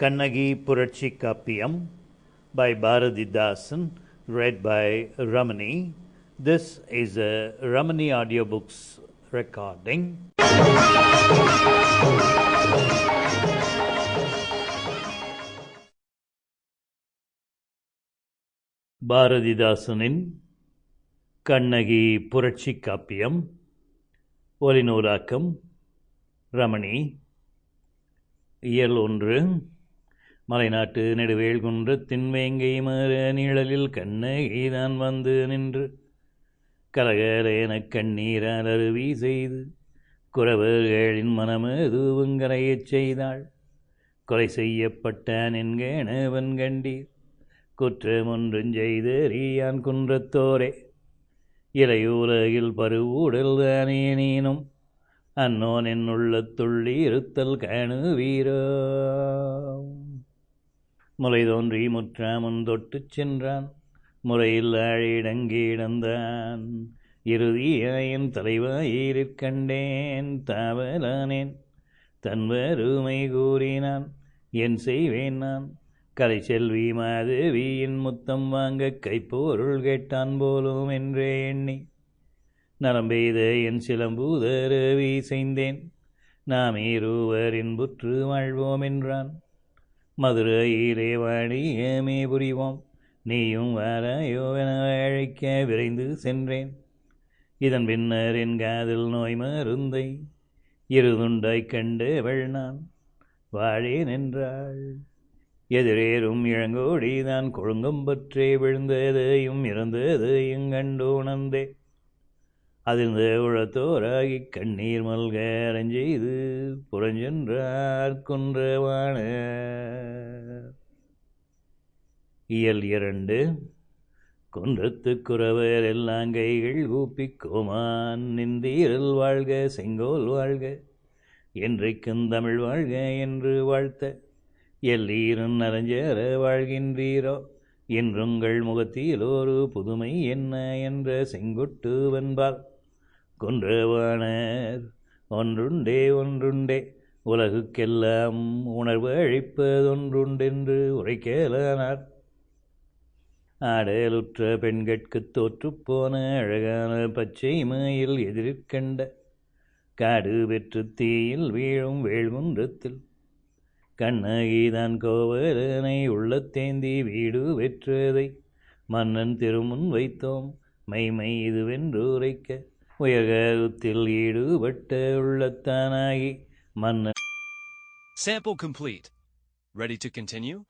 Kannagi Purachi Kappiyam by Bharatidasan, read by Ramani. This is a Ramani audiobooks recording. பாரதிதாசனின் Kannagi புரட்சி காப்பியம். ஒலிநூலாக்கம் ரமணி. இயல் 1. மலைநாட்டு நெடுவேல் குன்றத்தின் வேங்கை மர நிழலில் கண்ணகிதான் வந்து நின்று கலகலேன கண்ணீரால் அருவி செய்து குறவர்களின் மனமதுவுங்கரையச் செய்தாள். கொலை செய்யப்பட்டான் என்கணவன் கண்டீர், குற்றமொன்றும் செய்தறியான் குன்றத்தோரே. இலையுலகில் பருவூடல் தானே நீனும் அன்னோன் என்னுள்ளத்துள்ளி இருத்தல் காணுவீரோ. முலை தோன்றி முற்றாமுன் தொட்டுச் சென்றான், முறையில் ஆழிடங்கிடந்தான். இறுதியாயின் தலைவாயிற் கண்டேன், தாவலானேன் தன் வறுமை கூறினான். என் செய்வேன் நான் கலை செல்வி மாதவியின் முத்தம் வாங்க கைப்பொருள் கேட்டான் போலும் என்றே எண்ணி நலம்பெய்த என் சிலம்பூதரவி செய்தேன். நாம் இருவர் இன்புற்று வாழ்வோம் என்றான். மதுரையிலே வாணியமே புரிவோம், நீயும் வாராயோ என அழைக்க விரைந்து சென்றேன். இதன் பின்னர் என் காதல் நோய் மருந்தை இருதுண்டாய் கண்டவள் நான் வாழேன் என்றாள். எதிரேறும் இளங்கோடிதான் கொழுங்கம்பற்றே விழுந்ததையும் இறந்ததையும் கண்டோணந்தே. அதிர்ந்த உழத்தோராகி கண்ணீர் மல்க அரஞ்செய்து புறஞ்சென்றார் குன்றவான. இயல் 2. குன்றத்துக்குறவர் எல்லாம் கைகள் கூப்பி கோமான் நின்றீரல் வாழ்க செங்கோல் வாழ்க என்றைக்கும் தமிழ் வாழ்க என்று வாழ்த்த. எல்லீரும் நரஞ்சர வாழ்கின்றீரோ என்றுங்கள் முகத்தில் ஒரு புதுமை என்ன என்ற செங்குட்டு வென்பால். குன்றவாணர் ஒன்றுண்டே ஒன்றுண்டே உலகுக்கெல்லாம் உணர்வு அழிப்பதொன்றுண்டென்று உரைக்கலானார். ஆடலுற்ற பெண்கட்கு தோற்றுப்போன அழகான பச்சை மயில் எதிர்கண்ட காடு பெற்று தீயில் வீழும் வேள்குன்றத்தில் கண்ணகிதான் கோவலனை உள்ளத்தேந்தி வீடு பெற்றதை மன்னன் திருமுன் வைத்தோம் மைமை இதுவென்று உரைக்க. உயர்கருத்தில் ஈடுபட்ட உள்ளத்தானாகி மன்னன். Sample complete. Ready to continue?